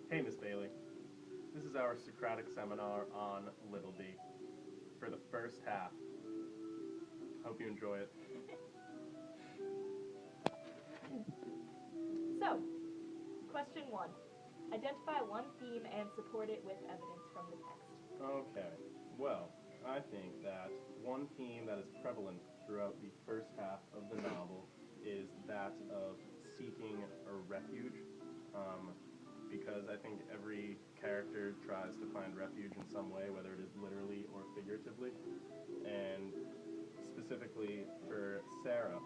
Hey, Miss Bailey. This is our Socratic seminar on Little B for the first half. Hope you enjoy it. So, question 1. Identify one theme and support it with evidence from the text. Okay, well, I think that one theme that is prevalent throughout the first half of the novel is that of seeking a refuge, because I think every character tries to find refuge in some way, whether it is literally or figuratively. And specifically for Sarah,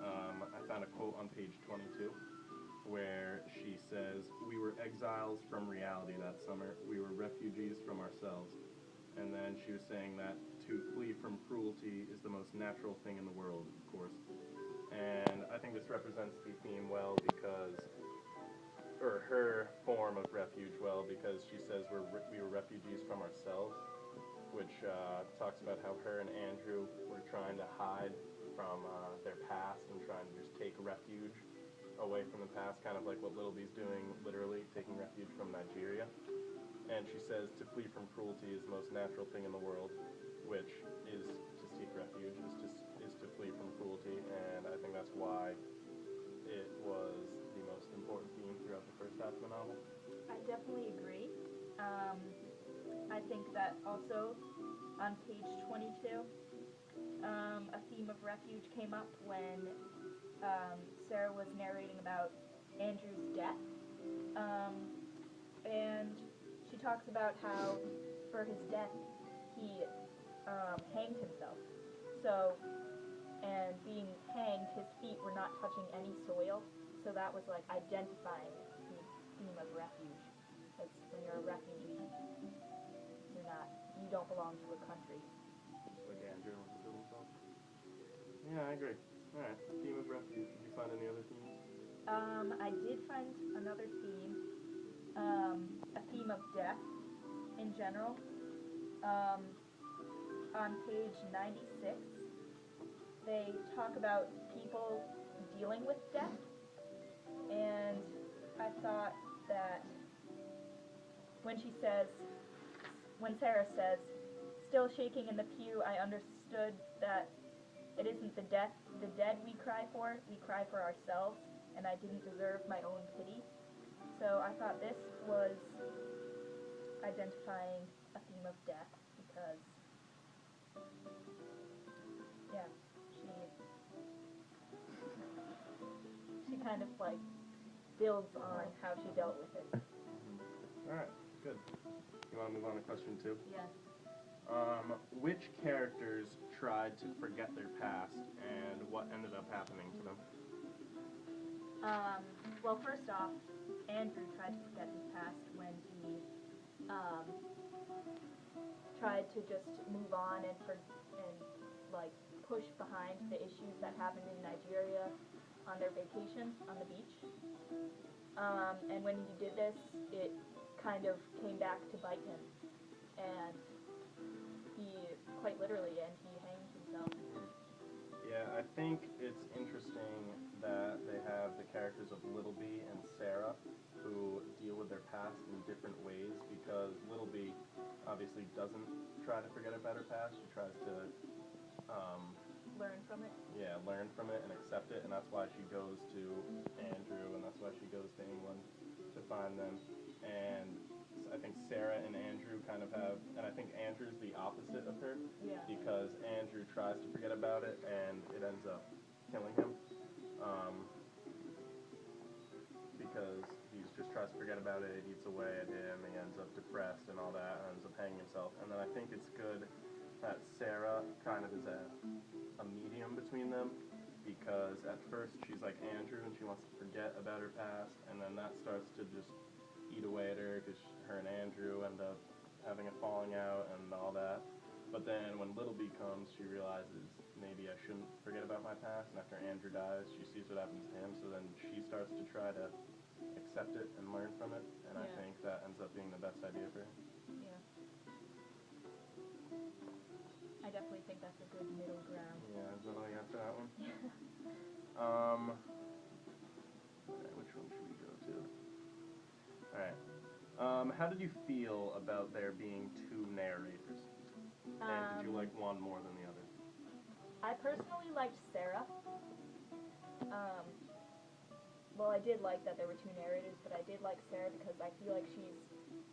I found a quote on page 22 where she says, "We were exiles from reality that summer. We were refugees from ourselves." And then she was saying that to flee from cruelty is the most natural thing in the world, of course. And I think this represents the theme well because, or her form of refuge well, because she says we were refugees from ourselves, which talks about how her and Andrew were trying to hide from their past and trying to just take refuge away from the past, kind of like what Little B's doing, literally taking refuge from Nigeria. And she says to flee from cruelty is the most natural thing in the world, which is to seek refuge, is to flee from cruelty, and I think that's why it was the most important theme throughout the first half of the novel. I definitely agree. I think that also on page 22, a theme of refuge came up when Sarah was narrating about Andrew's death. And she talks about how for his death he hanged himself. So, and being hanged, his feet were not touching any soil. So that was like identifying the theme of refuge. Because when you're a refugee, you don't belong to a country. Just like Andrew wants to kill himself. Yeah, I agree. Alright, theme of refuge. Did you find any other themes? I did find another theme, a theme of death in general. On page 96, they talk about people dealing with death, and I thought that when Sarah says, "Still shaking in the pew, I understood that it isn't the dead we cry for ourselves, and I didn't deserve my own pity." So I thought this was identifying a theme of death because, yeah, she kind of like builds on how she dealt with it. Alright, good. You want to move on to question 2? Yeah. Which characters tried to forget their past, and what ended up happening to them? Well, first off, Andrew tried to forget his past when he tried to just move on and like push behind the issues that happened in Nigeria on their vacation on the beach. And when he did this, it kind of came back to bite him, and he quite literally hanged himself. Yeah, I think it's interesting that they have the characters of Little B and Sarah who deal with their past in different ways, because Little B obviously doesn't try to forget about her past. She tries to learn from it. Yeah, learn from it and accept it, and that's why she goes to Andrew, and that's why she goes to England to find them. And I think Sarah and Andrew kind of have, and I think Andrew's the opposite of her, Yeah. because Andrew tries to forget about it, and it ends up killing him, because he just tries to forget about it, it eats away at him, he ends up depressed and all that, and ends up hanging himself. And then I think it's good that Sarah kind of is a medium between them, because at first she's like Andrew and she wants to forget about her past, and then that starts to just eat away at her because her and Andrew end up having a falling out and all that. But then when Little B comes, she realizes maybe I shouldn't forget about my past, and after Andrew dies, she sees what happens to him, so then she starts to try to accept it and learn from it, and I think that ends up being the best idea for her. Yeah. I definitely think that's a good middle ground. Yeah, is that all you have for that one? Yeah. Which one should we go to? Alright, How did you feel about there being two narrators? And did you like one more than the other? I personally liked Sarah. Um, well, I did like that there were two narrators, but I did like Sarah because I feel like she's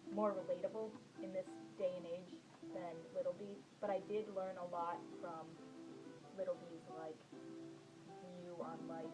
more relatable in this day and age than Little B. But I did learn a lot from Little B's like view on life